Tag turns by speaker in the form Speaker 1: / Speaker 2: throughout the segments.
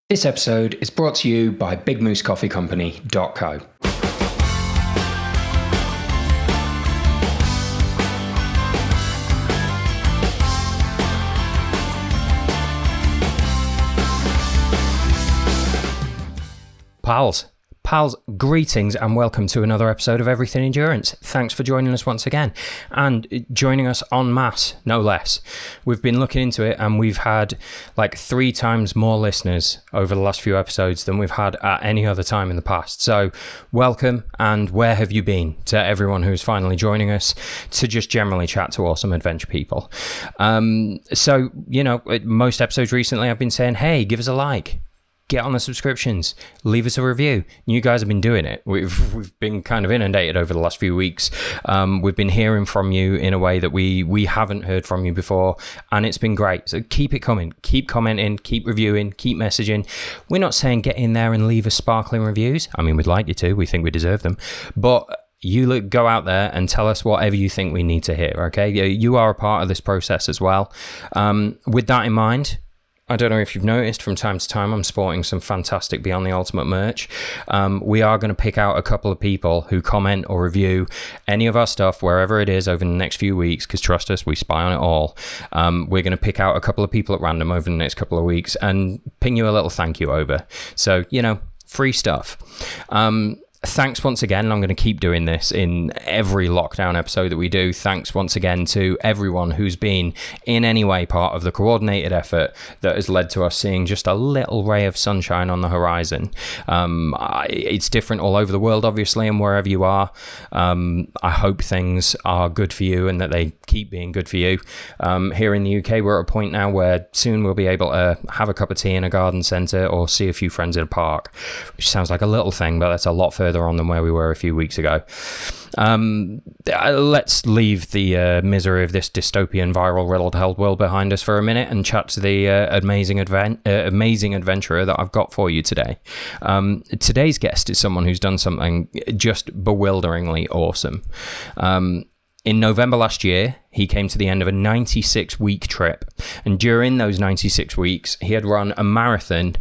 Speaker 1: This episode is brought to you by BigMooseCoffeeCompany.co. Pals, greetings and welcome to another episode of Everything Endurance. Thanks for joining us once again, and joining us en masse, no less. We've been looking into it and we've had like 3 times more listeners over the last few episodes than we've had at any other time in the past. So welcome, and where have you been, to everyone who's finally joining us to just generally chat to awesome adventure people. So, you know, most episodes recently I've been saying, hey, give us a like. Get on the subscriptions, leave us a review. You guys have been doing it. We've been kind of inundated over the last few weeks. We've been hearing from you in a way that we haven't heard from you before, and it's been great. So keep it coming. Keep commenting, keep reviewing, keep messaging. We're not saying get in there and leave us sparkling reviews. I mean, we'd like you to. We think we deserve them. But go out there and tell us whatever you think we need to hear, okay? You are a part of this process as well. With that in mind, I don't know if you've noticed, from time to time I'm sporting some fantastic Beyond the Ultimate merch. We are going to pick out a couple of people who comment or review any of our stuff wherever it is over the next few weeks, because trust us, we spy on it all. We're going to pick out a couple of people at random over the next couple of weeks and ping you a little thank you over. So, you know, free stuff. Thanks once again. I'm going to keep doing this in every lockdown episode that we do. Thanks once again to everyone who's been in any way part of the coordinated effort that has led to us seeing just a little ray of sunshine on the horizon. It's different all over the world, obviously, and wherever you are. I hope things are good for you and that they keep being good for you. Here in the UK, we're at a point now where soon we'll be able to have a cup of tea in a garden centre or see a few friends in a park, which sounds like a little thing, but that's a lot further on than where we were a few weeks ago. Let's leave the misery of this dystopian, viral, riddled world behind us for a minute and chat to the amazing adventurer that I've got for you today. Today's guest is someone who's done something just bewilderingly awesome. In November last year, he came to the end of a 96-week trip. And during those 96 weeks, he had run a marathon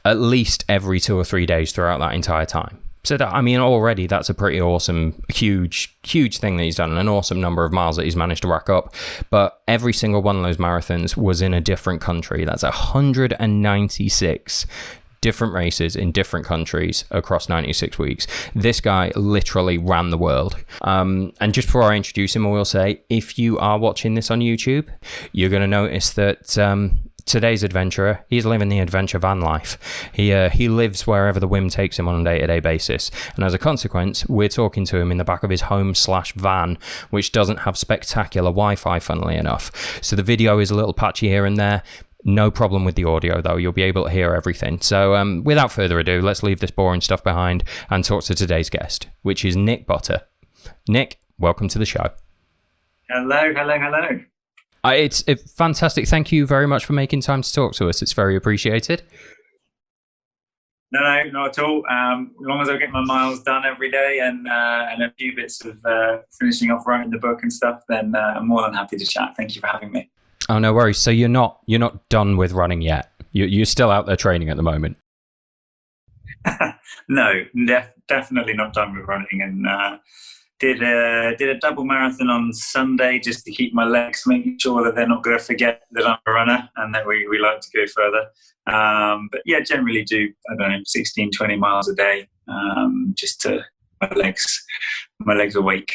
Speaker 1: at least every 2 or 3 days throughout that entire time. So, that, I mean, already that's a pretty awesome, huge thing that he's done, and an awesome number of miles that he's managed to rack up. But every single one of those marathons was in a different country. That's 196 different races in different countries across 96 weeks. This guy literally ran the world. And just before I introduce him, I will say, if you are watching this on YouTube, you're going to notice that today's adventurer, he's living the adventure van life. He lives wherever the whim takes him on a day-to-day basis. And as a consequence, we're talking to him in the back of his home/van, which doesn't have spectacular Wi-Fi, funnily enough. So the video is a little patchy here and there. No problem with the audio, though. You'll be able to hear everything. So without further ado, let's leave this boring stuff behind and talk to today's guest, which is Nick Butter. Nick, welcome to the show.
Speaker 2: Hello.
Speaker 1: It's fantastic. Thank you very much for making time to talk to us. It's very appreciated.
Speaker 2: No, not at all. As long as I get my miles done every day and a few bits of finishing off writing the book and stuff, then I'm more than happy to chat. Thank you for having me.
Speaker 1: Oh, no worries. So you're not done with running yet. You're still out there training at the moment.
Speaker 2: No, definitely not done with running, and did a double marathon on Sunday just to keep my legs, making sure that they're not going to forget that I'm a runner and that we like to go further. But yeah, generally do, I don't know, 16, 20 miles a day, just to my legs awake.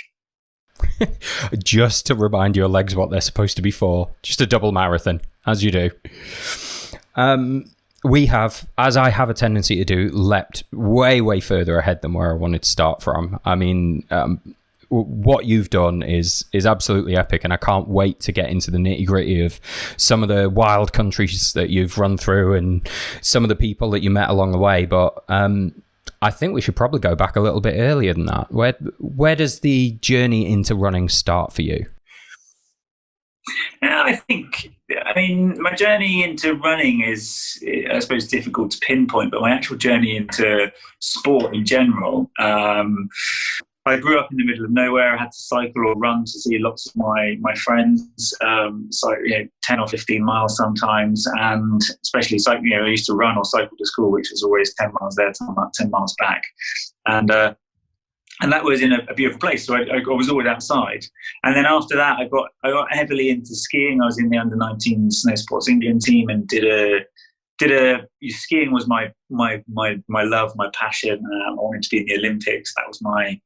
Speaker 1: Just to remind your legs what they're supposed to be for. Just a double marathon, as you do. We have, as I have a tendency to do, leapt way further ahead than where I wanted to start from. I mean, what you've done is absolutely epic, and I can't wait to get into the nitty-gritty of some of the wild countries that you've run through and some of the people that you met along the way. But I think we should probably go back a little bit earlier than that. Where does the journey into running start for you?
Speaker 2: I mean, my journey into running is, I suppose, difficult to pinpoint, but my actual journey into sport in general I grew up in the middle of nowhere. I had to cycle or run to see lots of my friends, so 10 or 15 miles sometimes, and especially cycling. I used to run or cycle to school, which was always 10 miles there, 10 miles back, and that was in a beautiful place. So I was always outside. And then after that, I got heavily into skiing. I was in the under-19 snow sports England team and skiing was my love, my passion. I wanted to be in the Olympics. That was my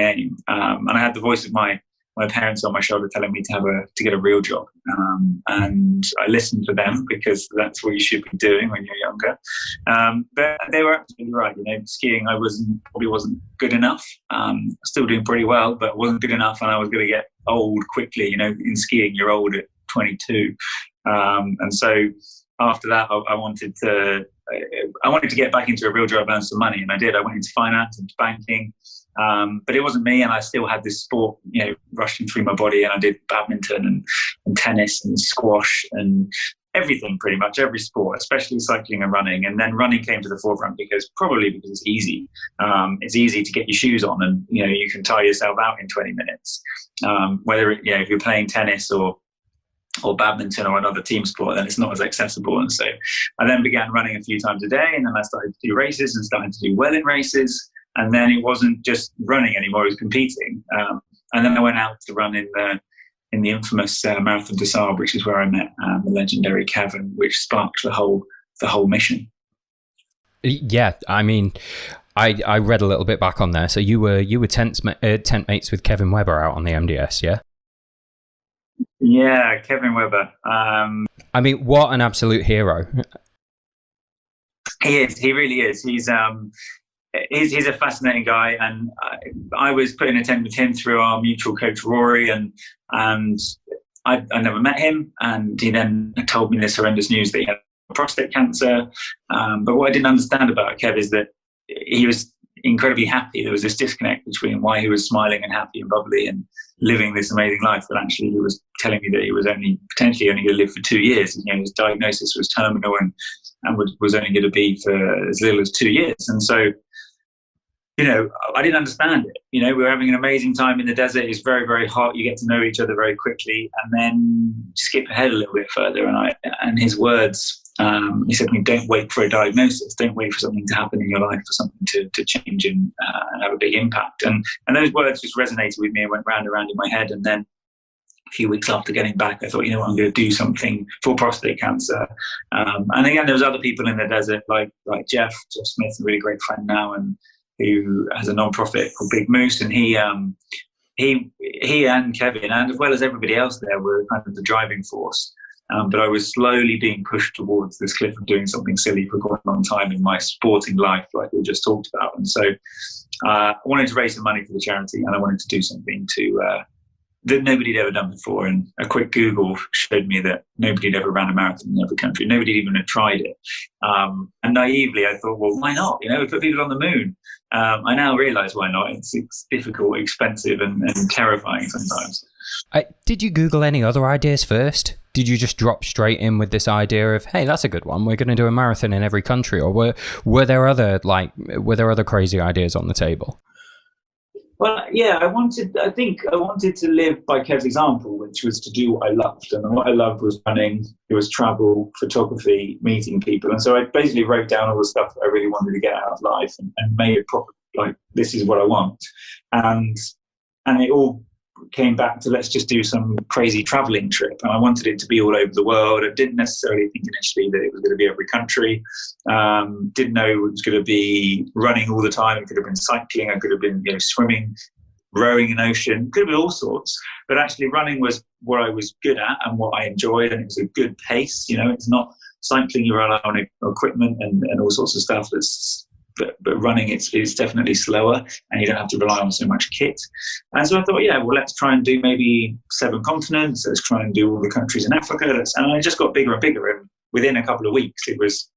Speaker 2: aim. And I had the voice of my parents on my shoulder telling me to get a real job. And I listened to them because that's what you should be doing when you're younger. But they were absolutely right. Skiing, I probably wasn't good enough. Still doing pretty well, but wasn't good enough. And I was going to get old quickly. In skiing, you're old at 22. And so after that, I wanted to get back into a real job, earn some money. And I did. I went into finance, into banking. But it wasn't me, and I still had this sport, rushing through my body. And I did badminton and tennis and squash and everything, pretty much every sport, especially cycling and running. And then running came to the forefront because it's easy. It's easy to get your shoes on, and you can tire yourself out in 20 minutes. Whether if you're playing tennis or badminton or another team sport, then it's not as accessible. And so I then began running a few times a day, and then I started to do races and started to do well in races. And then it wasn't just running anymore; it was competing. And then I went out to run in the infamous Marathon des Sables, which is where I met the legendary Kevin, which sparked the whole mission.
Speaker 1: Yeah, I mean, I read a little bit back on there. So you were tent mates with Kevin Webber out on the MDS, yeah?
Speaker 2: Yeah, Kevin Webber.
Speaker 1: I mean, what an absolute hero!
Speaker 2: He is. He really is. He's a fascinating guy, and I was put in a tent with him through our mutual coach Rory, and I never met him, and he then told me this horrendous news that he had prostate cancer. But what I didn't understand about Kev is that he was incredibly happy. There was this disconnect between why he was smiling and happy and bubbly and living this amazing life, but actually he was telling me that he was potentially only going to live for 2 years. His diagnosis was terminal and was only going to be for as little as 2 years. And so, I didn't understand it. We were having an amazing time in the desert. It's very, very hot. You get to know each other very quickly. And then skip ahead a little bit further. And his words, he said to me, don't wait for a diagnosis. Don't wait for something to happen in your life, for something to change and have a big impact. And those words just resonated with me and went round and round in my head. And then a few weeks after getting back, I thought, I'm going to do something for prostate cancer. And again, there was other people in the desert like Jeff Smith, a really great friend now, and who has a non-profit called Big Moose, and he and Kevin, and as well as everybody else there, were kind of the driving force. But I was slowly being pushed towards this cliff of doing something silly for quite a long time in my sporting life, like we just talked about. And so I wanted to raise some money for the charity, and I wanted to do something that nobody had ever done before. And a quick Google showed me that nobody had ever ran a marathon in every country. Nobody even had tried it. And naively, I thought, well, why not? We put people on the moon. I now realize why not. It's difficult, expensive, and terrifying sometimes.
Speaker 1: Did you Google any other ideas first? Did you just drop straight in with this idea of, hey, that's a good one, we're going to do a marathon in every country? Or were there other crazy ideas on the table?
Speaker 2: Well, yeah, I wanted to live by Kev's example, which was to do what I loved. And what I loved was running, it was travel, photography, meeting people. And so I basically wrote down all the stuff that I really wanted to get out of life and made it proper, like, this is what I want. And it all came back to, let's just do some crazy traveling trip. And I wanted it to be all over the world. I didn't necessarily think initially that it was going to be every country. Didn't know it was going to be running all the time. It could have been cycling. I could have been swimming, rowing in ocean. Could have been all sorts. But actually running was what I was good at and what I enjoyed. And it was a good pace. It's not cycling. You rely on equipment and all sorts of stuff but running it's definitely slower, and you don't have to rely on so much kit. And so I thought, let's try and do maybe 7 continents. Let's try and do all the countries in Africa. And I just got bigger and bigger. And within a couple of weeks, it was,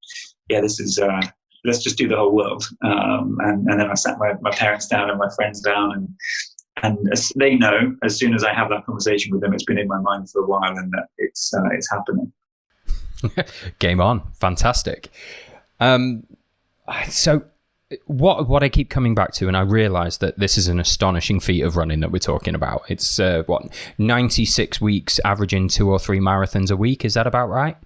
Speaker 2: let's just do the whole world. And then I sat my parents down and my friends down, and as they know, as soon as I have that conversation with them, it's been in my mind for a while, and that it's happening.
Speaker 1: Game on. Fantastic. So what I keep coming back to, and I realise that this is an astonishing feat of running that we're talking about. It's 96 weeks, averaging 2 or 3 marathons a week. Is that about right?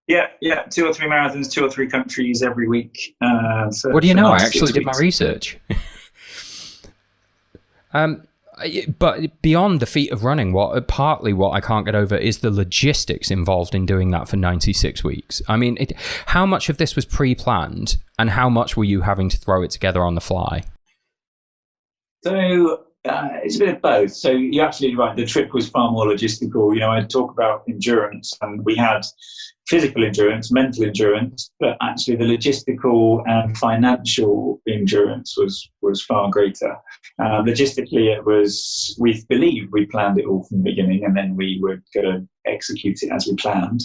Speaker 2: Yeah, 2 or 3 marathons, 2 or 3 countries every week.
Speaker 1: What do you know? I actually did my research. But beyond the feat of running, partly what I can't get over is the logistics involved in doing that for 96 weeks. I mean, how much of this was pre-planned, and how much were you having to throw it together on the fly?
Speaker 2: So it's a bit of both. So you're absolutely right. The trip was far more logistical. You know, I talk about endurance, and we had physical endurance, mental endurance, but actually the logistical and financial endurance was far greater. Logistically, we believed we planned it all from the beginning, and then we were going to execute it as we planned.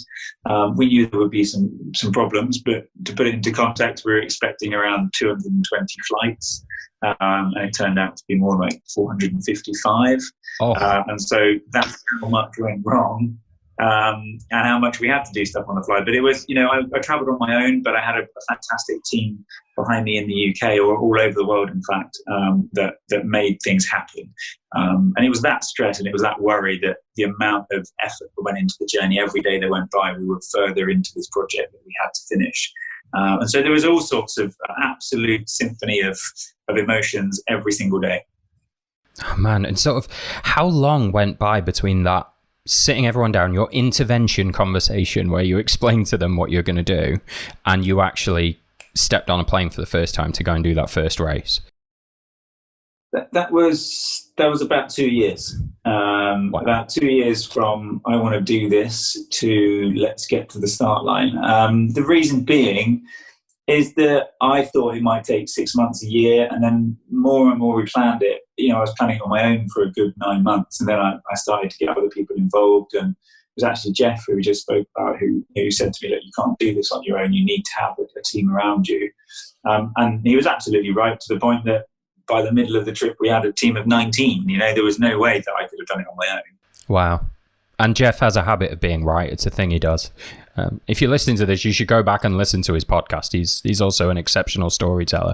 Speaker 2: We knew there would be some problems, but to put it into context, we were expecting around 220 flights. And it turned out to be more like 455. And so that's how much went wrong, and how much we had to do stuff on the fly. But it was, I traveled on my own, but I had a fantastic team behind me in the UK, or all over the world, in fact, that made things happen. And it was that stress and it was that worry that the amount of effort that went into the journey every day that went by, we were further into this project that we had to finish. And so there was all sorts of absolute symphony of emotions every single day.
Speaker 1: Oh man, and sort of how long went by between that sitting everyone down, your intervention conversation where you explained to them what you're going to do, and you actually stepped on a plane for the first time to go and do that first race?
Speaker 2: That was about 2 years. Wow. About 2 years from I want to do this to let's get to the start line. The reason being is that I thought it might take 6 months, a year, and then more and more we planned it. I was planning on my own for a good 9 months, and then I started to get other people involved, and it was actually Jeff, who we just spoke about, who said to me, look, you can't do this on your own, you need to have a team around you. And he was absolutely right, to the point that by the middle of the trip, we had a team of 19. There was no way that I could have done it on my own.
Speaker 1: Wow. And Jeff has a habit of being right. It's a thing he does. If you're listening to this, you should go back and listen to his podcast. He's also an exceptional storyteller.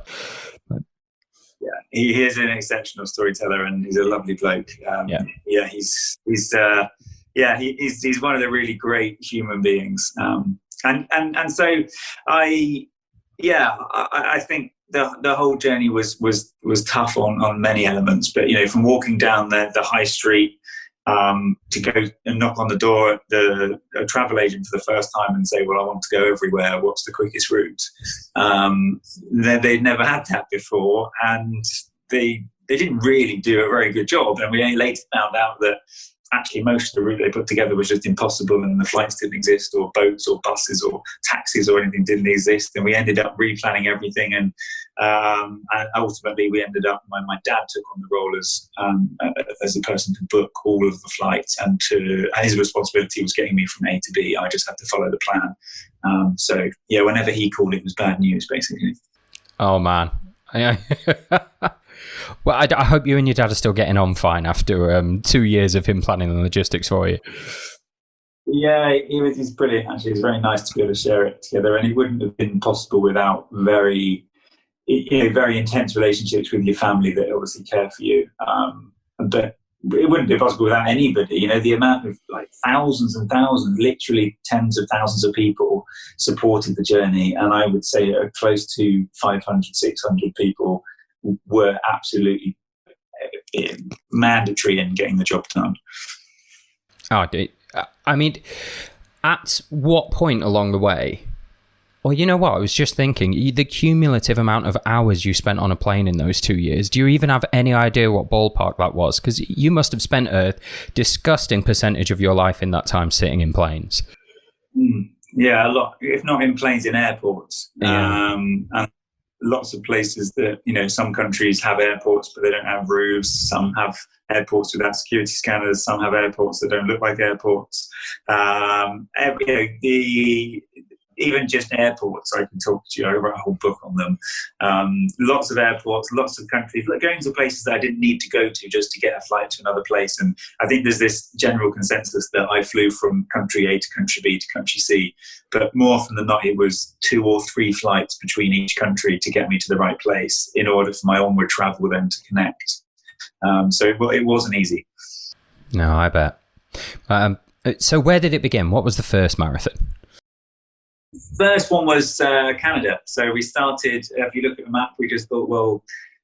Speaker 2: Yeah, he is an exceptional storyteller, and he's a lovely bloke. He's one of the really great human beings. And so I think the whole journey was tough on many elements, but from walking down the high street to go and knock on the door at a travel agent for the first time and say, well, I want to go everywhere, what's the quickest route? They'd never had that before, and they didn't really do a very good job. And we only later found out that actually most of the route they put together was just impossible, and the flights didn't exist, or boats or buses or taxis or anything didn't exist. And we ended up replanning everything, and ultimately we ended up, my dad took on the role as the person to book all of the flights, and his responsibility was getting me from A to B. I just had to follow the plan. So whenever he called, it was bad news, basically.
Speaker 1: Oh man. Well, I hope you and your dad are still getting on fine after 2 years of him planning the logistics for you.
Speaker 2: Yeah, he's brilliant, actually. It's very nice to be able to share it together, and it wouldn't have been possible without very intense relationships with your family that obviously care for you. But it wouldn't be possible without anybody. The amount of thousands and thousands, literally tens of thousands of people supported the journey, and I would say close to 500, 600 people were absolutely mandatory in getting the job done. I mean, at what point along the way, well, you know what, I was just thinking, the cumulative amount of hours you spent on a plane in those 2 years, do you even have any idea what ballpark that was? Because you must have spent a disgusting percentage of your life in that time sitting in planes. Yeah, a lot, if not in planes, in airports.
Speaker 1: Yeah.
Speaker 2: And lots of places that, some countries have airports, but they don't have roofs. Some have airports without security scanners. Some have airports that don't look like airports. even just airports, I can talk to you. I wrote a whole book on them. Lots of airports, lots of countries, like going to places that I didn't need to go to just to get a flight to another place. And I think there's this general consensus that I flew from country A to country B to country C, but more often than not, it was 2 or 3 flights between each country to get me to the right place in order for my onward travel then to connect. So it wasn't easy.
Speaker 1: No, I bet. So where did it begin? What was the first marathon?
Speaker 2: First one was Canada. So we started, if you look at the map, we just thought, well,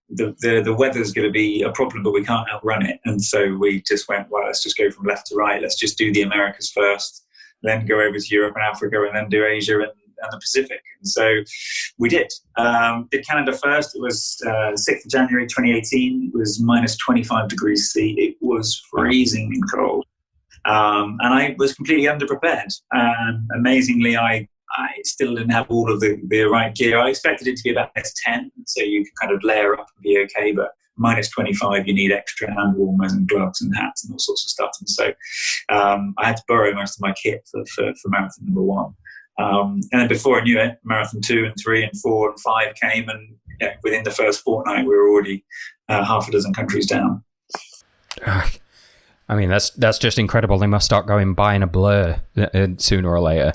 Speaker 2: the weather's going to be a problem, but we can't outrun it. And so we just went, well, let's just go from left to right. Let's just do the Americas first, then go over to Europe and Africa, and then do Asia and the Pacific. And so we did. Did Canada first. It was 6th of January 2018. It was minus 25 degrees C. It was freezing and cold. And I was completely underprepared. And amazingly, I still didn't have all of the right gear. I expected it to be about -10, so you could kind of layer up and be okay, but minus 25, you need extra hand warmers and gloves and hats and all sorts of stuff. And so I had to borrow most of my kit for marathon number 1. And then before I knew it, marathon 2 and 3 and 4 and 5 came, and within the first fortnight, we were already half a dozen countries down.
Speaker 1: I mean, that's just incredible. They must start going by in a blur sooner or later.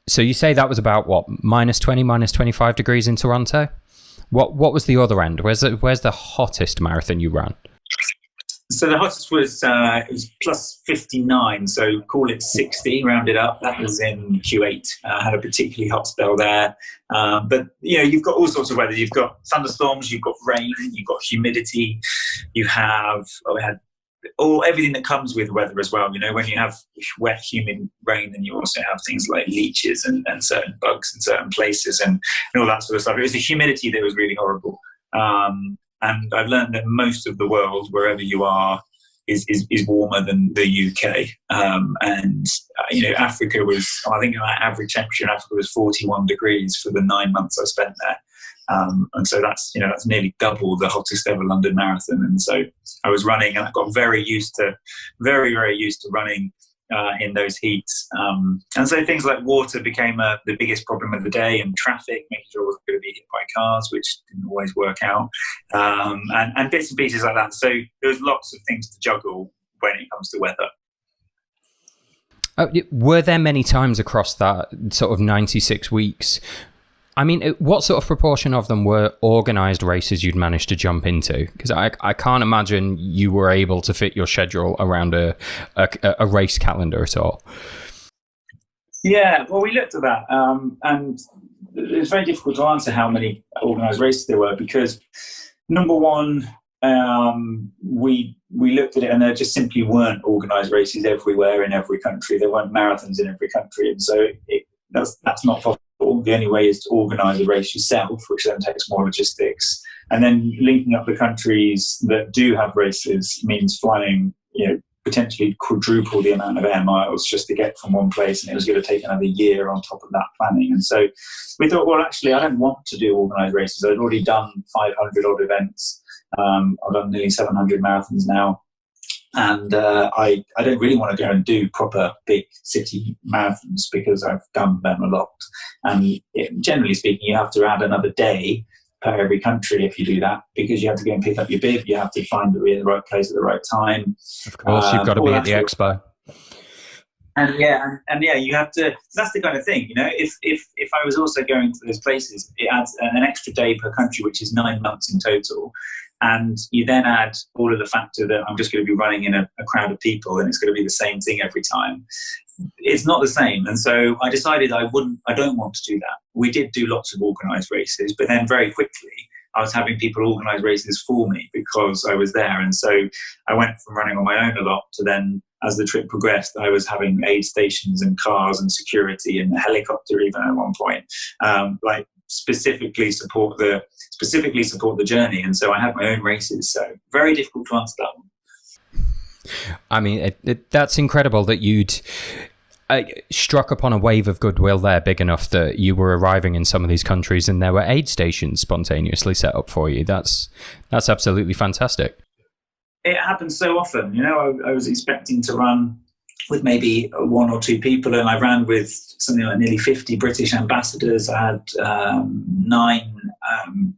Speaker 1: So you say that was about what, minus 20, minus 25 degrees in Toronto? What was the other end? Where's the hottest marathon you ran?
Speaker 2: So the hottest was it was plus 59, so call it 60, rounded up. That was in Q8. Had a particularly hot spell there. But you've got all sorts of weather. You've got thunderstorms, you've got rain, you've got humidity. We had everything that comes with weather as well. When you have wet, humid rain, then you also have things like leeches and certain bugs in certain places and all that sort of stuff. It was the humidity that was really horrible. And I've learned that most of the world, wherever you are, is warmer than the UK. Africa was, I think our average temperature in Africa was 41 degrees for the 9 months I spent there. And so that's nearly double the hottest ever London marathon. And so I was running, and I got very, very used to running in those heats. And so things like water became the biggest problem of the day, and traffic, making sure I wasn't going to be hit by cars, which didn't always work out, and bits and pieces like that. So there was lots of things to juggle when it comes to weather.
Speaker 1: Were there many times across that sort of 96 weeks? I mean, what sort of proportion of them were organised races you'd managed to jump into? Because I can't imagine you were able to fit your schedule around a race calendar at all.
Speaker 2: Yeah, well, we looked at that, and it's very difficult to answer how many organised races there were, because number one, we looked at it, and there just simply weren't organised races everywhere in every country. There weren't marathons in every country, and so that's not possible. The only way is to organise a race yourself, which then takes more logistics. And then linking up the countries that do have races means flying, potentially quadruple the amount of air miles just to get from one place, and it was going to take another year on top of that planning. And so we thought, well, actually, I don't want to do organised races. I'd already done 500 odd events. I've done nearly 700 marathons now. And I don't really want to go and do proper big city marathons, because I've done them a lot. And generally speaking, you have to add another day per every country if you do that, because you have to go and pick up your bib, you have to find to be in the right place at the right time.
Speaker 1: Of course, you've got to be at the expo.
Speaker 2: And you have to. That's the kind of thing, If I was also going to those places, it adds an extra day per country, which is 9 months in total. And you then add all of the factor that I'm just going to be running in a crowd of people, and it's going to be the same thing every time. It's not the same. And so I decided I don't want to do that. We did do lots of organised races, but then very quickly I was having people organise races for me because I was there. And so I went from running on my own a lot to then, as the trip progressed, I was having aid stations and cars and security and a helicopter even at one point, specifically support the journey. And so I had my own races. So very difficult to answer that one.
Speaker 1: I mean, that's incredible that you'd struck upon a wave of goodwill there big enough that you were arriving in some of these countries and there were aid stations spontaneously set up for you. That's absolutely fantastic.
Speaker 2: It happens so often. I was expecting to run with maybe one or two people, and I ran with something like nearly 50 British ambassadors. I had 9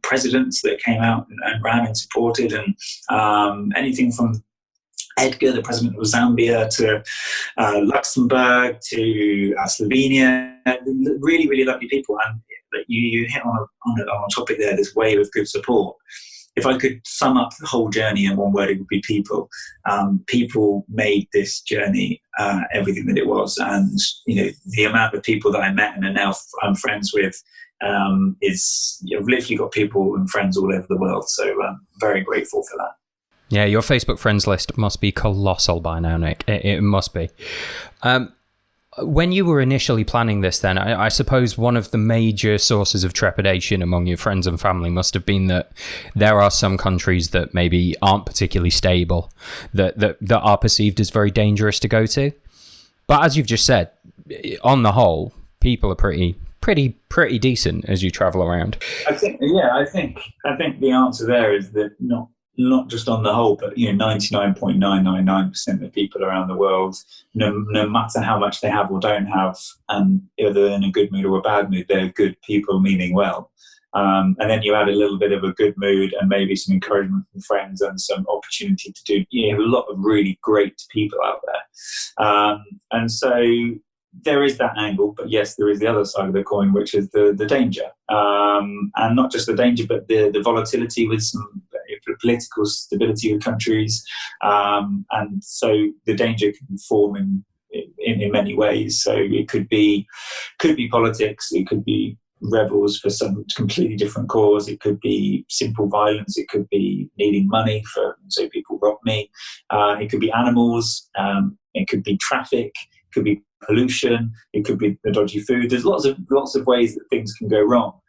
Speaker 2: presidents that came out and ran and supported, and anything from Edgar, the president of Zambia, to Luxembourg, to Slovenia. Really, really lovely people, and you hit on a topic there. This wave of good support. If I could sum up the whole journey in one word, it would be people. People made this journey everything that it was, and the amount of people that I met and are now I'm friends with is I've literally got people and friends all over the world. So I'm very grateful for that.
Speaker 1: Yeah, your Facebook friends list must be colossal by now, Nick. It must be. When you were initially planning this then, I suppose one of the major sources of trepidation among your friends and family must have been that there are some countries that maybe aren't particularly stable, that are perceived as very dangerous to go to. But as you've just said, on the whole, people are pretty decent as you travel around.
Speaker 2: I think the answer there is that not just on the whole, but 99.999% of people around the world, no matter how much they have or don't have, and whether they're in a good mood or a bad mood, they're good people meaning well. And then you add a little bit of a good mood and maybe some encouragement from friends and some opportunity to do. You have a lot of really great people out there, and so there is that angle. But yes, there is the other side of the coin, which is the danger, and not just the danger, but the volatility with some political stability of countries, and so the danger can form in many ways. So it could be politics, it could be rebels for some completely different cause, it could be simple violence, it could be needing money so people rob me, it could be animals, it could be traffic, it could be pollution, it could be the dodgy food. There's lots of ways that things can go wrong.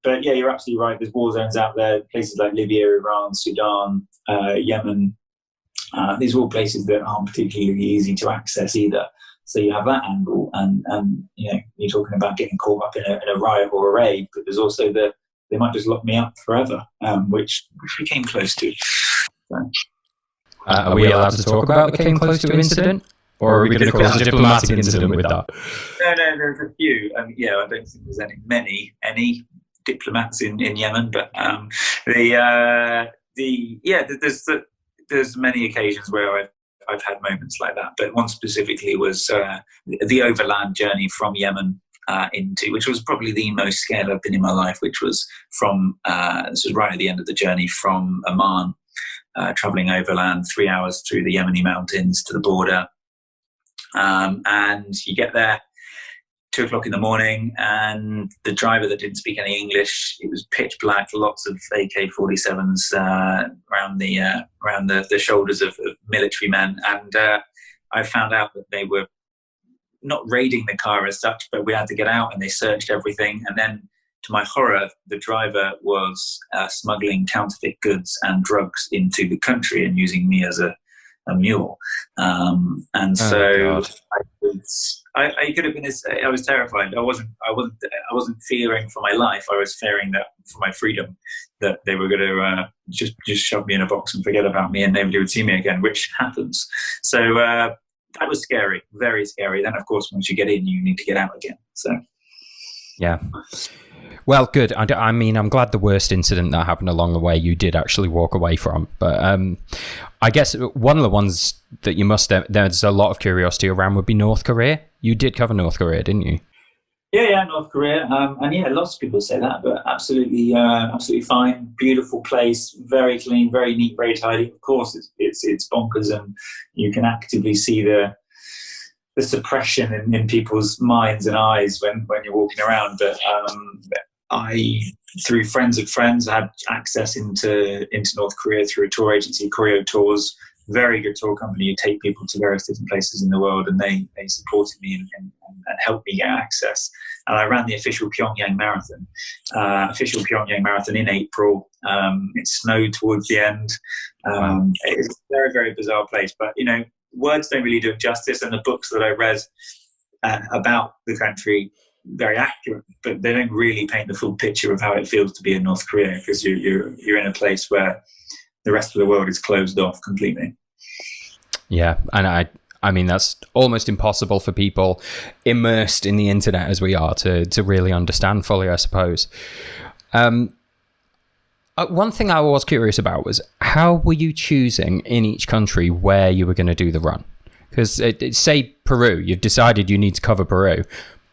Speaker 2: But yeah, you're absolutely right. There's war zones out there, places like Libya, Iran, Sudan, Yemen. These are all places that aren't particularly easy to access either. So you have that angle, and you're talking about getting caught up in a riot or a raid, but there's also they might just lock me up forever, which we came close to. So.
Speaker 1: Are we allowed to talk about the came close to incident? Or are we going to cause a diplomatic incident with that?
Speaker 2: No, there's a few. I don't think there's any diplomats in Yemen, but there's many occasions where I've had moments like that. But one specifically was the overland journey from Yemen which was probably the most scared I've been in my life, which was this was right at the end of the journey from Amman, traveling overland 3 hours through the Yemeni mountains to the border. And you get there 2 o'clock in the morning, and the driver that didn't speak any English, it was pitch black, lots of AK-47s around the shoulders of military men, and I found out that they were not raiding the car as such, but we had to get out and they searched everything, and then to my horror, the driver was smuggling counterfeit goods and drugs into the country and using me as a mule, and so I could have been. I was terrified. I wasn't fearing for my life. I was fearing that for my freedom, that they were going to just shove me in a box and forget about me, and nobody would see me again, which happens. So that was scary, very scary. Then, of course, once you get in, you need to get out again. So
Speaker 1: yeah. Well, good. I mean, I'm glad the worst incident that happened along the way you did actually walk away from. But I guess one of the ones that there's a lot of curiosity around would be North Korea. You did cover North Korea, didn't you?
Speaker 2: Yeah, North Korea. And yeah, lots of people say that, but absolutely fine. Beautiful place, very clean, very neat, very tidy. Of course, it's bonkers, and you can actively see the suppression in people's minds and eyes when you're walking around. But I, through friends of friends, had access into North Korea through a tour agency, Koryo Tours, very good tour company. You take people to various different places in the world, and they supported me and helped me get access. And I ran the official Pyongyang Marathon in April. It snowed towards the end. It's a very, very bizarre place, but words don't really do it justice, and the books that I read about the country, very accurate, but they don't really paint the full picture of how it feels to be in North Korea, because you're in a place where the rest of the world is closed off completely.
Speaker 1: Yeah, and I mean, that's almost impossible for people immersed in the internet as we are to really understand fully, I suppose. One thing I was curious about was, how were you choosing in each country where you were going to do the run? Because say Peru, you've decided you need to cover Peru,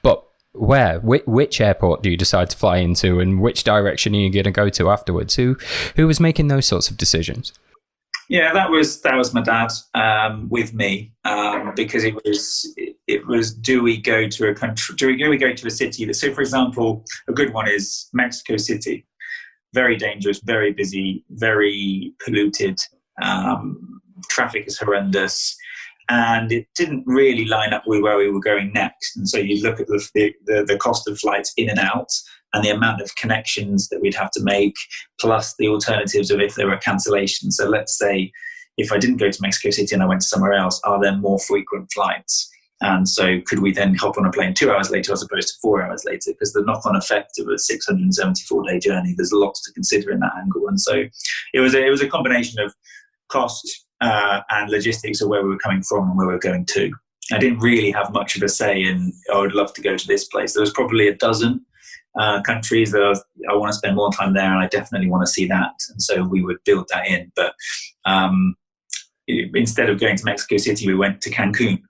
Speaker 1: but where? Which airport do you decide to fly into, and which direction are you going to go to afterwards? Who was making those sorts of decisions?
Speaker 2: Yeah, that was my dad with me, because it was do we go to a country? Do we go to a city that? So, for example, a good one is Mexico City. Very dangerous, very busy, very polluted. Traffic is horrendous, and it didn't really line up with where we were going next. And so you look at the cost of flights in and out, and the amount of connections that we'd have to make, plus the alternatives of if there were cancellations. So let's say if I didn't go to Mexico City and I went somewhere else, are there more frequent flights? And so could we then hop on a plane 2 hours later as opposed to 4 hours later? Because the knock-on effect of a 674-day journey, there's lots to consider in that angle. And so it was a combination of cost and logistics of where we were coming from and where we were going to. I didn't really have much of a say in, I would love to go to this place. There was probably a dozen countries that I want to spend more time there, and I definitely want to see that. And so we would build that in. But instead of going to Mexico City, we went to Cancun.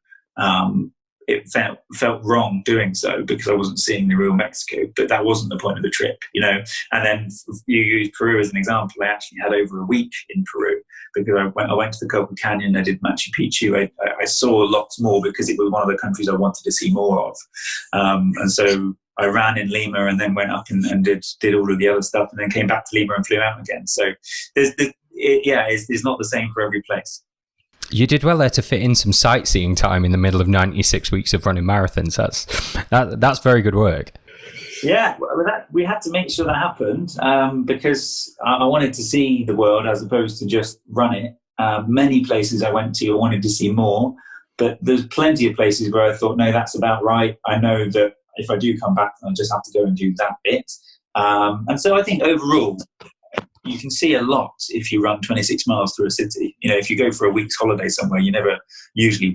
Speaker 2: It felt wrong doing so because I wasn't seeing the real Mexico, but that wasn't the point of the trip, you know. And then you use Peru as an example. I actually had over a week in Peru because I went to the Copa Canyon, I did Machu Picchu. I saw lots more because it was one of the countries I wanted to see more of. And so I ran in Lima and then went up and did all of the other stuff, and then came back to Lima and flew out again. So it's not the same for every place.
Speaker 1: You did well there to fit in some sightseeing time in the middle of 96 weeks of running marathons. That's very good work.
Speaker 2: Yeah, we had to make sure that happened because I wanted to see the world as opposed to just run it. Many places I went to, I wanted to see more, but there's plenty of places where I thought, no, that's about right. I know that if I do come back, I just have to go and do that bit. And so I think overall, you can see a lot if you run 26 miles through a city. You know, if you go for a week's holiday somewhere, you never usually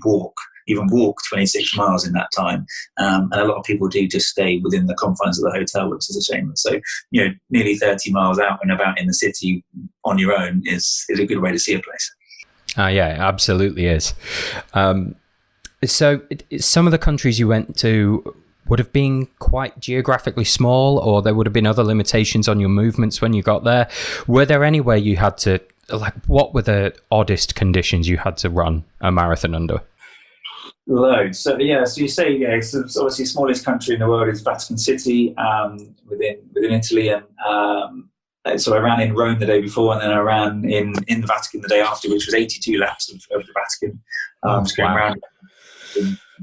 Speaker 2: even walk 26 miles in that time. And a lot of people do just stay within the confines of the hotel, which is a shame. So, you know, nearly 30 miles out and about in the city on your own is a good way to see a place.
Speaker 1: Yeah, it absolutely is. So some of the countries you went to would have been quite geographically small, or there would have been other limitations on your movements when you got there. Were there anywhere you had to, like, what were the oddest conditions you had to run a marathon under?
Speaker 2: Loads. So you say, so obviously the smallest country in the world is Vatican City, within Italy, and so I ran in Rome the day before, and then I ran in the Vatican the day after, which was 82 laps of the Vatican. Just going around.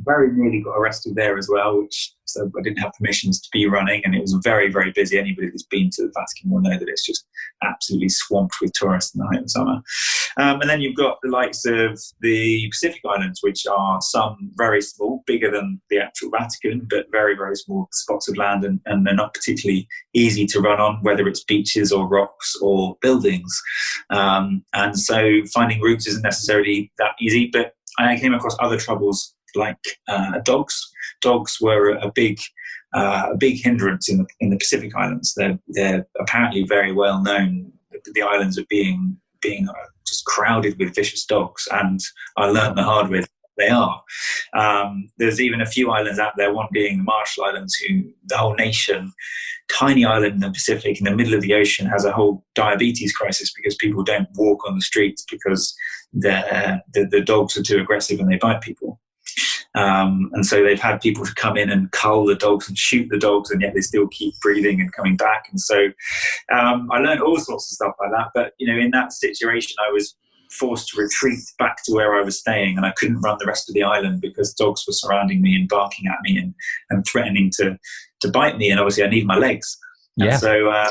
Speaker 2: Very nearly got arrested there as well, so I didn't have permissions to be running, and it was very, very busy. Anybody that's been to the Vatican will know that it's just absolutely swamped with tourists in the height of summer. And then you've got the likes of the Pacific Islands, which are some very small, bigger than the actual Vatican, but very, very small spots of land, and they're not particularly easy to run on, whether it's beaches or rocks or buildings. And so finding routes isn't necessarily that easy, but I came across other troubles like dogs. Dogs were a big hindrance in the Pacific Islands. They're apparently very well known. The islands of being just crowded with vicious dogs, and I learned the hard way they are. There's even a few islands out there, one being the Marshall Islands, who the whole nation, tiny island in the Pacific in the middle of the ocean, has a whole diabetes crisis because people don't walk on the streets because the dogs are too aggressive and they bite people. And so they've had people to come in and cull the dogs and shoot the dogs, and yet they still keep breathing and coming back. And so I learned all sorts of stuff like that. But, you know, in that situation, I was forced to retreat back to where I was staying, and I couldn't run the rest of the island because dogs were surrounding me and barking at me and threatening to bite me. And obviously I need my legs. Yeah. And so I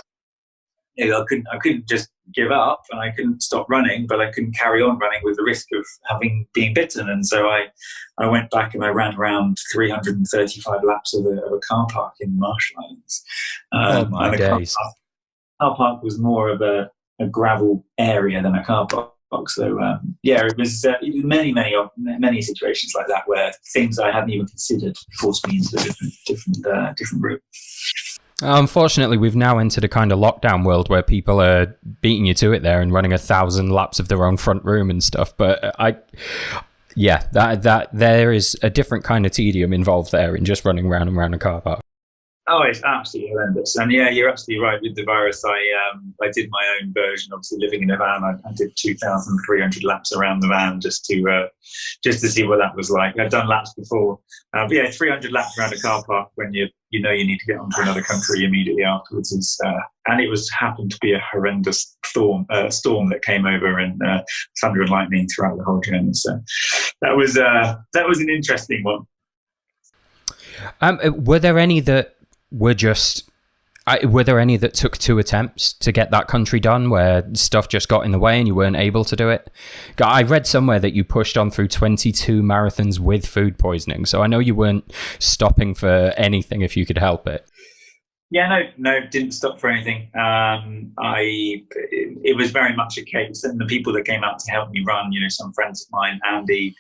Speaker 2: couldn't just give up, and I couldn't stop running, but I couldn't carry on running with the risk of being bitten. And so I went back and I ran around 335 laps of a car park in the Marshall Islands.
Speaker 1: Oh my days.
Speaker 2: Car park was more of a gravel area than a car park. So yeah, it was many situations like that where things I hadn't even considered forced me into a different route.
Speaker 1: Unfortunately, we've now entered a kind of lockdown world where people are beating you to it there and running 1,000 laps of their own front room and stuff. But that there is a different kind of tedium involved there in just running round and round a car park.
Speaker 2: Oh, it's absolutely horrendous. And yeah, you're absolutely right with the virus. I did my own version. Obviously, living in a van, I did 2,300 laps around the van just to see what that was like. I've done laps before, but yeah, 300 laps around a car park when you need to get onto another country immediately afterwards is. And it happened to be a horrendous storm that came over, and thunder and lightning throughout the whole journey. So that was an interesting one.
Speaker 1: Were there any that took 2 attempts to get that country done, where stuff just got in the way and you weren't able to do it? I read somewhere that you pushed on through 22 marathons with food poisoning, so I know you weren't stopping for anything if you could help it.
Speaker 2: Yeah, no, didn't stop for anything. It was very much a case, and the people that came out to help me run, some friends of mine, Andy,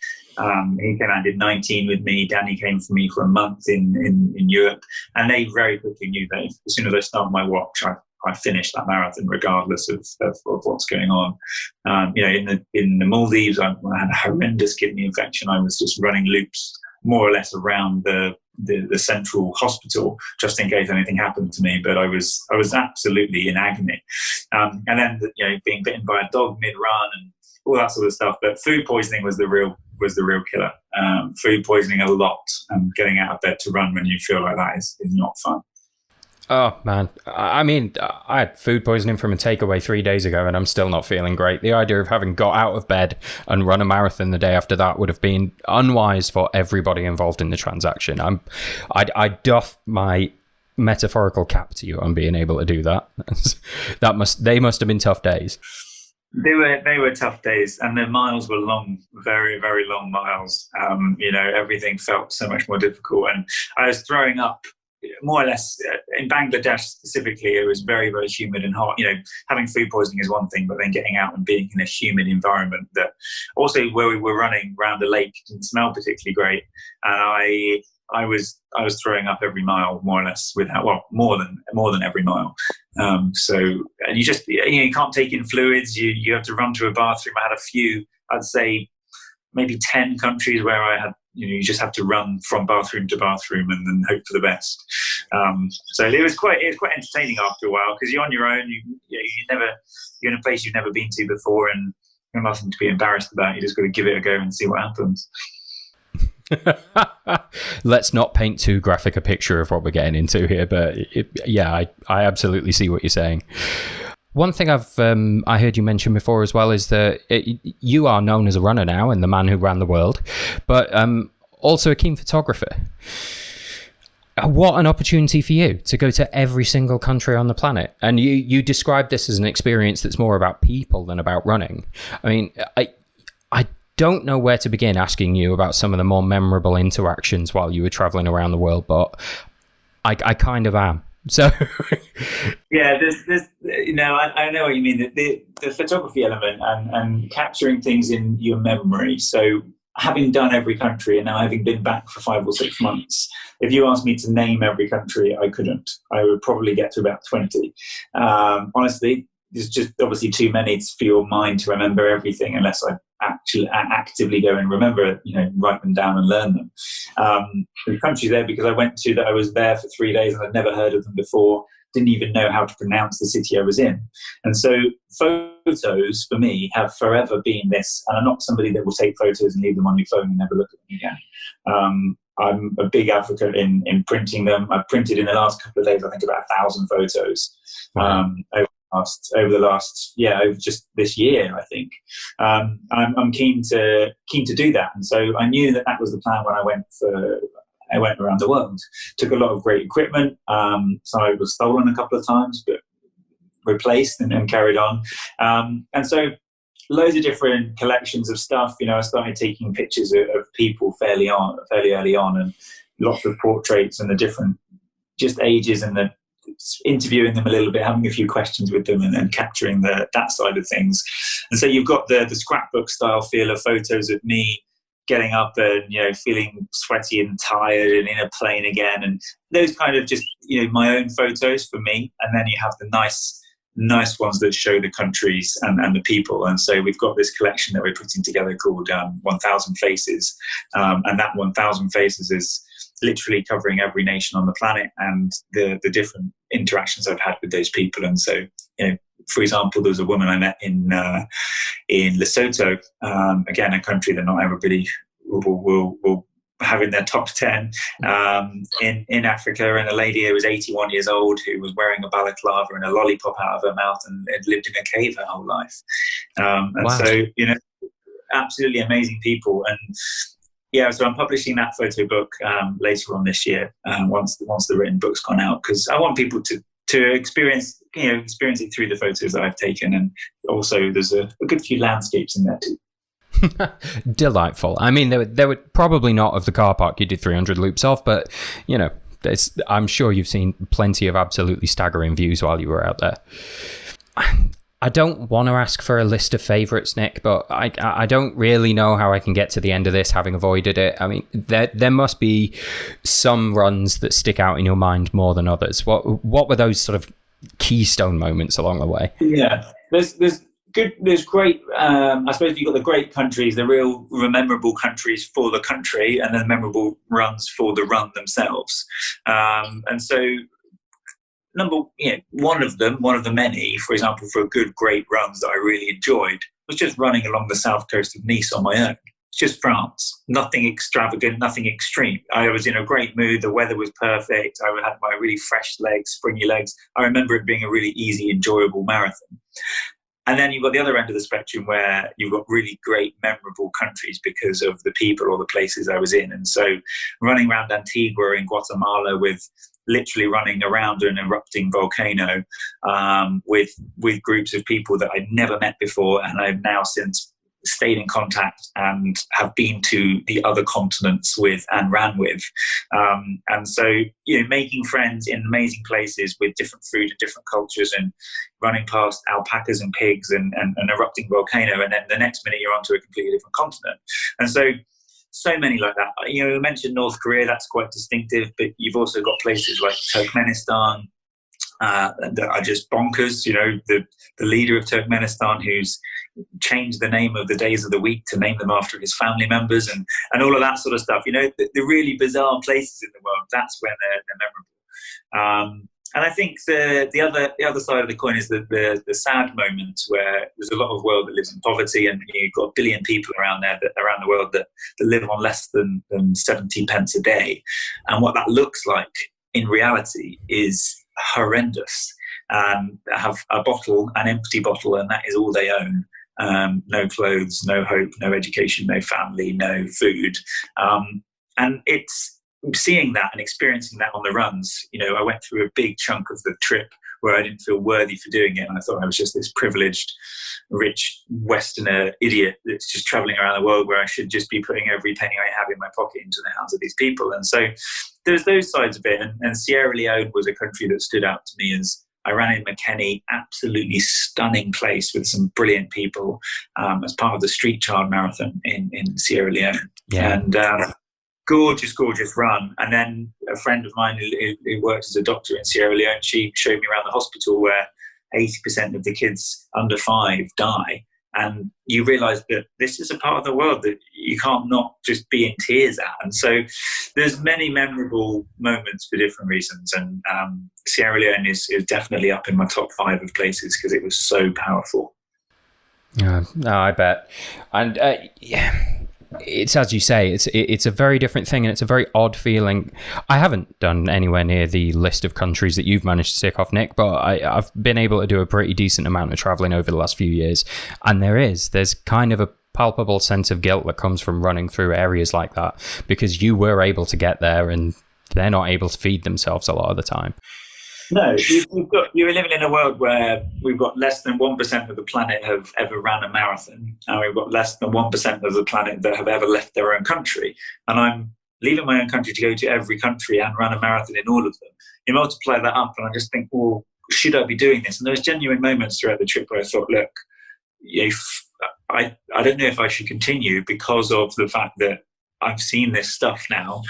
Speaker 2: he came out and did 19 with me. Danny came for me for a month in Europe, and they very quickly knew that as soon as I started my watch, I finished that marathon regardless of what's going on. In the Maldives, I had a horrendous kidney infection. I was just running loops more or less around the central hospital just in case anything happened to me, but I was absolutely in agony. And then being bitten by a dog mid-run and all that sort of stuff. But food poisoning was the real killer. Food poisoning a lot, and getting out of bed to run when you feel like that is not fun.
Speaker 1: Oh, man. I mean, I had food poisoning from a takeaway 3 days ago, and I'm still not feeling great. The idea of having got out of bed and run a marathon the day after that would have been unwise for everybody involved in the transaction. I doff my metaphorical cap to you on being able to do that. They must have been tough days.
Speaker 2: They were tough days, and the miles were long, very, very long miles. Everything felt so much more difficult, and I was throwing up more or less. In Bangladesh specifically, it was very, very humid and hot. Having food poisoning is one thing, but then getting out and being in a humid environment that also where we were running around a lake didn't smell particularly great. And I was throwing up every mile, more or less, more than every mile. So and you can't take in fluids. You have to run to a bathroom. I had a few, I'd say maybe 10 countries where I had, you just have to run from bathroom to bathroom and then hope for the best. So it was quite entertaining after a while, because you're on your own. You're in a place you've never been to before, and there's nothing to be embarrassed about. You just got to give it a go and see what happens.
Speaker 1: Let's not paint too graphic a picture of what we're getting into here, but I absolutely see what you're saying. One thing I heard you mention before as well is that you are known as a runner now and the man who ran the world, but also a keen photographer. What an opportunity for you to go to every single country on the planet. And you described this as an experience that's more about people than about running. I mean, I don't know where to begin asking you about some of the more memorable interactions while you were traveling around the world, but I kind of am. So
Speaker 2: yeah, there's I know what you mean. The photography element and capturing things in your memory. So having done every country and now having been back for 5 or 6 months, if you asked me to name every country, I couldn't. I would probably get to about 20. Honestly, there's just obviously too many for your mind to remember everything unless I actually actively go and remember, write them down and learn them. The countries there, because I went to that, I was there for 3 days and I'd never heard of them before, didn't even know how to pronounce the city I was in. And so photos for me have forever been this, and I'm not somebody that will take photos and leave them on your phone and never look at them again. I'm a big advocate in printing them. I've printed in the last couple of days, I think about 1,000 photos.
Speaker 1: Wow.
Speaker 2: Over just this year, I think. I'm keen to do that, and so I knew that was the plan when I went around the world. Took a lot of great equipment. Some of it was stolen a couple of times, but replaced and carried on. And so loads of different collections of stuff. I started taking pictures of people fairly early on, and lots of portraits and the different just ages and the interviewing them a little bit, having a few questions with them, and capturing that side of things. And so you've got the scrapbook style feel of photos of me getting up and, feeling sweaty and tired and in a plane again, and those kind of just, my own photos for me. And then you have the nice ones that show the countries and the people. And so we've got this collection that we're putting together called 1000 Faces. And that 1000 Faces is literally covering every nation on the planet and the different interactions I've had with those people. And so, for example, there was a woman I met in Lesotho, again, a country that not everybody will have in their top 10 in Africa, and a lady who was 81 years old who was wearing a balaclava and a lollipop out of her mouth and had lived in a cave her whole life. Wow. So, absolutely amazing people. And yeah, so I'm publishing that photo book later on this year, once the written book's gone out, because I want people to experience it through the photos that I've taken. And also there's a good few landscapes in there too.
Speaker 1: Delightful. I mean, they were probably not of the car park you did 300 loops of, but I'm sure you've seen plenty of absolutely staggering views while you were out there. I don't want to ask for a list of favourites, Nick, but I don't really know how I can get to the end of this having avoided it. I mean, there must be some runs that stick out in your mind more than others. What were those sort of keystone moments along the way?
Speaker 2: Yeah, there's great, I suppose you've got the great countries, the real memorable countries for the country, and then memorable runs for the run themselves. And so one of the many, for example, for great runs that I really enjoyed was just running along the south coast of Nice on my own. It's just France, nothing extravagant, nothing extreme. I was in a great mood. The weather was perfect. I had my really fresh legs, springy legs. I remember it being a really easy, enjoyable marathon. And then you've got the other end of the spectrum where you've got really great, memorable countries because of the people or the places I was in. And so running around Antigua in Guatemala with literally running around an erupting volcano with groups of people that I'd never met before, and I've now since stayed in contact and have been to the other continents with and ran with. And so, making friends in amazing places with different food and different cultures, and running past alpacas and pigs and an erupting volcano, and then the next minute you're onto a completely different continent. And so many like that. You mentioned North Korea, that's quite distinctive, but you've also got places like Turkmenistan that are just bonkers. The leader of Turkmenistan who's changed the name of the days of the week to name them after his family members, and all of that sort of stuff. The really bizarre places in the world, that's when they're memorable. And I think the other side of the coin is the sad moments where there's a lot of world that lives in poverty, and you've got a billion people around the world that live on less than 70 pence a day. And what that looks like in reality is horrendous. They have an empty bottle, and that is all they own. No clothes, no hope, no education, no family, no food. And it's seeing that and experiencing that on the runs. I went through a big chunk of the trip where I didn't feel worthy for doing it, and I thought I was just this privileged, rich Westerner idiot that's just traveling around the world, where I should just be putting every penny I have in my pocket into the hands of these people. And so there's those sides of it. And Sierra Leone was a country that stood out to me as I ran in Makeni, absolutely stunning place with some brilliant people, as part of the Street Child Marathon in Sierra Leone. Yeah. And gorgeous run. And then a friend of mine who worked as a doctor in Sierra Leone, she showed me around the hospital where 80% of the kids under 5 die. And you realise that this is a part of the world that you can't not just be in tears at. And so there's many memorable moments for different reasons. And Sierra Leone is definitely up in my top 5 of places because it was so powerful.
Speaker 1: No, I bet. And it's, as you say, it's a very different thing, and it's a very odd feeling. I haven't done anywhere near the list of countries that you've managed to tick off, Nick, but I've been able to do a pretty decent amount of traveling over the last few years, and there's kind of a palpable sense of guilt that comes from running through areas like that, because you were able to get there and they're not able to feed themselves a lot of the time.
Speaker 2: No, you're living in a world where we've got less than 1% of the planet have ever ran a marathon, and we've got less than 1% of the planet that have ever left their own country. And I'm leaving my own country to go to every country and run a marathon in all of them. You multiply that up, and I just think, well, should I be doing this? And there was genuine moments throughout the trip where I thought, look, I don't know if I should continue because of the fact that I've seen this stuff now.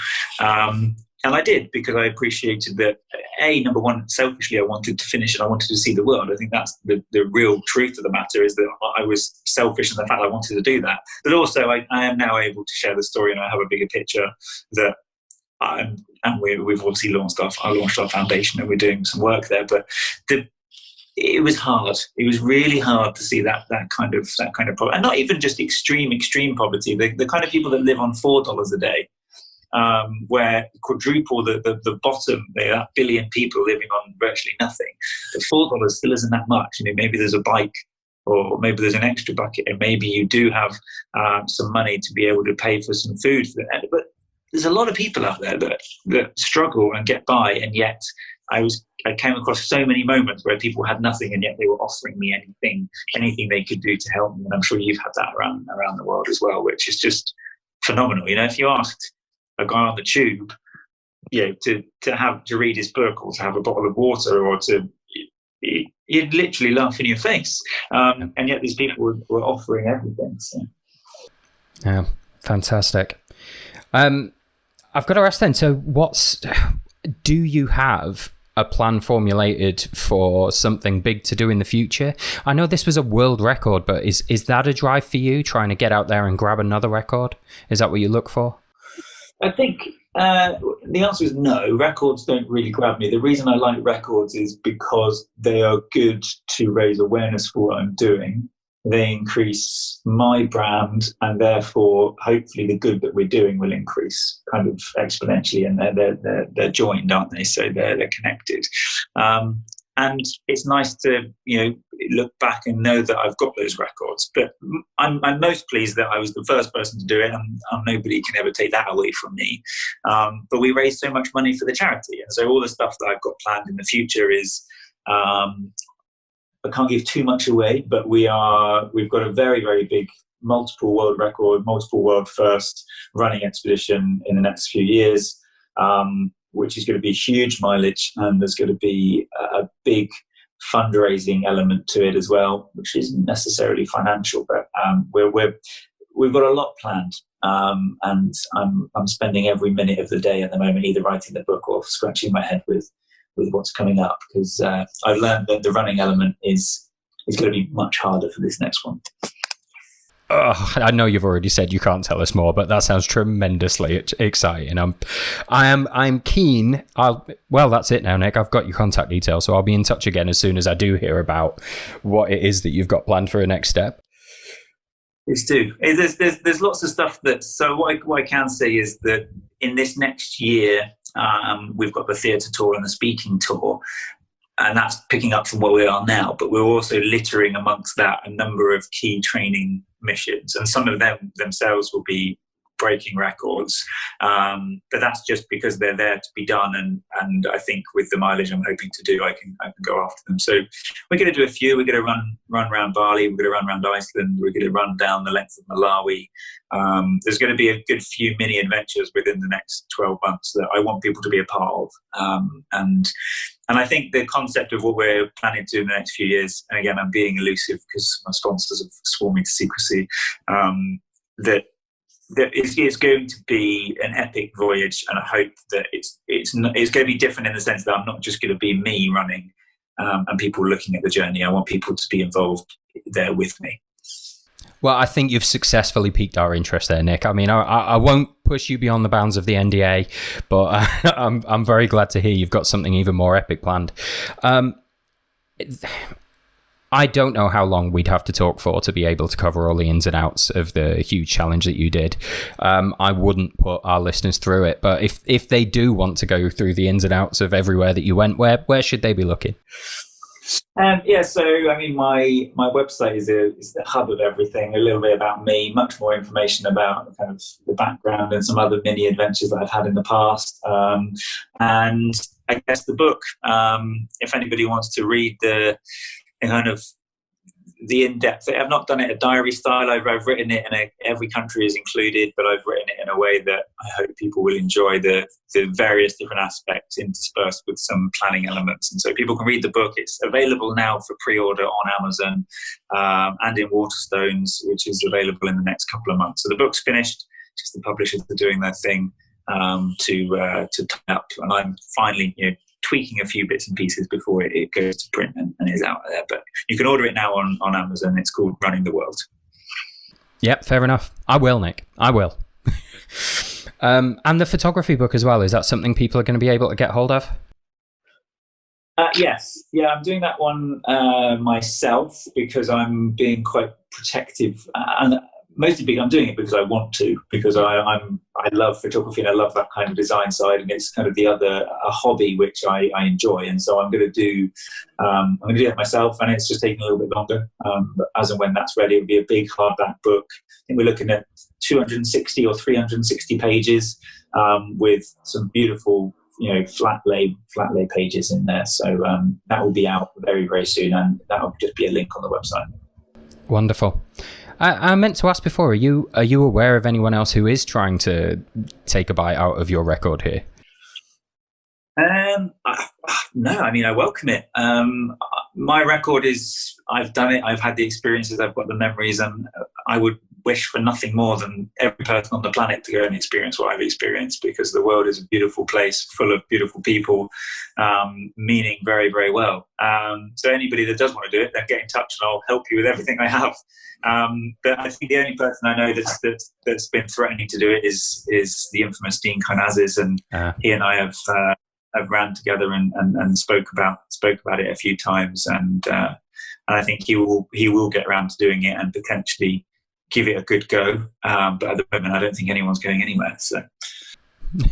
Speaker 2: And I did, because I appreciated that, number one, selfishly, I wanted to finish and I wanted to see the world. I think that's the real truth of the matter, is that I was selfish in the fact I wanted to do that. But also, I am now able to share the story, and I have a bigger picture that we've obviously launched our foundation, and we're doing some work there. But it was hard. It was really hard to see that kind of poverty, and not even just extreme poverty. The kind of people that live on $4 a day, where quadruple the bottom, that billion people living on virtually nothing. The $4 still isn't that much. Maybe there's a bike, or maybe there's an extra bucket, and maybe you do have some money to be able to pay for some food. But there's a lot of people out there that struggle and get by, and yet I came across so many moments where people had nothing, and yet they were offering me anything they could do to help me. And I'm sure you've had that around the world as well, which is just phenomenal. If you asked a guy on the tube, to read his book, or to have a bottle of water, or you'd literally laugh in your face. And yet these people were offering everything. So.
Speaker 1: Yeah, fantastic. I've got to ask then, so do you have a plan formulated for something big to do in the future? I know this was a world record, but is that a drive for you, trying to get out there and grab another record? Is that what you look for?
Speaker 2: I think the answer is no. Records don't really grab me. The reason I like records is because they are good to raise awareness for what I'm doing. They increase my brand, and therefore, hopefully, the good that we're doing will increase kind of exponentially. And they're joined, aren't they? So they're connected. And it's nice to look back and know that I've got those records. But I'm most pleased that I was the first person to do it, and nobody can ever take that away from me. But we raised so much money for the charity, and so all the stuff that I've got planned in the future is. I can't give too much away, but we've got a very, very big multiple world record, multiple world first running expedition in the next few years, which is going to be huge mileage, and there's going to be a big fundraising element to it as well, which isn't necessarily financial, but we've got a lot planned, and I'm spending every minute of the day at the moment either writing the book or scratching my head with what's coming up, because I've learned that the running element is going to be much harder for this next one.
Speaker 1: Oh, I know you've already said you can't tell us more, but that sounds tremendously exciting. I'm keen. Well, that's it now, Nick. I've got your contact details, so I'll be in touch again as soon as I do hear about what it is that you've got planned for a next step.
Speaker 2: Please do. There's lots of stuff so what I can say is that in this next year, we've got the theatre tour and the speaking tour, and that's picking up from where we are now, but we're also littering amongst that a number of key training missions, and some of them themselves will be breaking records, but that's just because they're there to be done, and I think with the mileage I'm hoping to do, I can go after them. So we're going to do a few. We're going to run around Bali, we're going to run around Iceland, we're going to run down the length of Malawi. There's going to be a good few mini adventures within the next 12 months that I want people to be a part of, and I think the concept of what we're planning to do in the next few years, and again I'm being elusive because my sponsors have sworn me to secrecy, that it's going to be an epic voyage, and I hope that it's going to be different in the sense that I'm not just going to be me running and people looking at the journey. I want people to be involved there with me.
Speaker 1: Well, I think you've successfully piqued our interest there, Nick. I mean, I won't push you beyond the bounds of the NDA, but I'm very glad to hear you've got something even more epic planned. I don't know how long we'd have to talk for to be able to cover all the ins and outs of the huge challenge that you did. I wouldn't put our listeners through it, but if they do want to go through the ins and outs of everywhere that you went, where should they be looking?
Speaker 2: So I mean, my website is the hub of everything. A little bit about me, much more information about kind of the background and some other mini adventures that I've had in the past, and I guess the book. If anybody wants to read the kind of the in-depth. I've not done it a diary style. I've written it every country is included, but I've written it in a way that I hope people will enjoy the various different aspects interspersed with some planning elements. And so people can read the book. It's available now for pre-order on Amazon and in Waterstones, which is available in the next couple of months. So the book's finished, just the publishers are doing their thing to tie up. And I'm finally, tweaking a few bits and pieces before it goes to print and is out there. But you can order it now on Amazon. It's called Running the World.
Speaker 1: Yep, fair enough. I will, Nick. I will. And the photography book as well. Is that something people are going to be able to get hold of?
Speaker 2: Yes. Yeah, I'm doing that one myself because I'm being quite protective. And mostly because I'm doing it because I want to, because I love photography and I love that kind of design side, and it's kind of a hobby which I enjoy, and so I'm going to do it myself, and it's just taking a little bit longer. But as and when that's ready, it'll be a big hardback book. I think we're looking at 260 or 360 pages with some beautiful, flat lay pages in there. So that will be out very, very soon, and that will just be a link on the website.
Speaker 1: Wonderful. I meant to ask before, are you aware of anyone else who is trying to take a bite out of your record here?
Speaker 2: No, I mean, I welcome it. My record is, I've done it, I've had the experiences, I've got the memories, and I would wish for nothing more than every person on the planet to go and experience what I've experienced, because the world is a beautiful place full of beautiful people, meaning very, very well. So anybody that does want to do it, then get in touch and I'll help you with everything I have. But I think the only person I know that's been threatening to do it is the infamous Dean Karnazes, and he and I have ran together and spoke about it a few times, and I think he will get around to doing it and potentially give it a good go. But at the moment, I don't think anyone's going anywhere. So.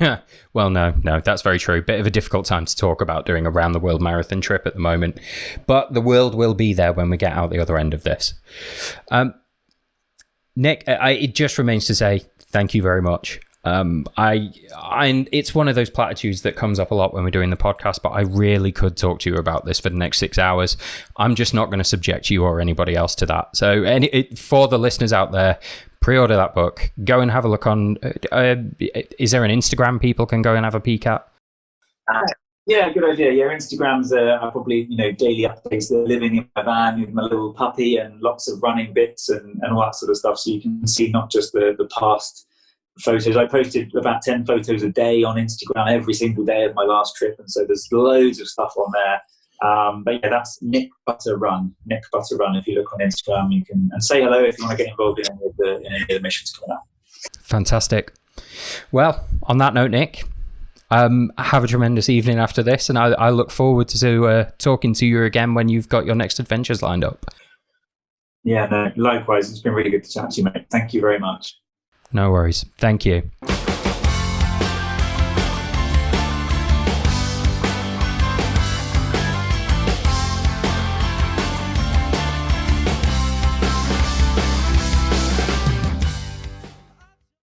Speaker 1: Yeah, well, no, that's very true. Bit of a difficult time to talk about doing a round the world marathon trip at the moment, but the world will be there when we get out the other end of this. Nick, it just remains to say thank you very much. It's one of those platitudes that comes up a lot when we're doing the podcast, but I really could talk to you about this for the next 6 hours. I'm just not going to subject you or anybody else to that. So for the listeners out there, pre-order that book. Go and have a look on. Is there an Instagram people can go and have a peek at?
Speaker 2: Yeah, good idea. Yeah, Instagrams are probably daily updates. They're living in my van with my little puppy and lots of running bits and all that sort of stuff. So you can see not just the past photos. I posted about 10 photos a day on Instagram every single day of my last trip, and so there's loads of stuff on there. But yeah, that's Nick Butter Run. Nick Butter Run. If you look on Instagram, you can and say hello if you want to get involved in any of the missions coming up. Fantastic.
Speaker 1: Well, on that note, Nick, have a tremendous evening after this, and I look forward to talking to you again when you've got your next adventures lined up.
Speaker 2: Yeah, no, likewise. It's been really good to chat to you, mate. Thank you very much.
Speaker 1: No worries. Thank you.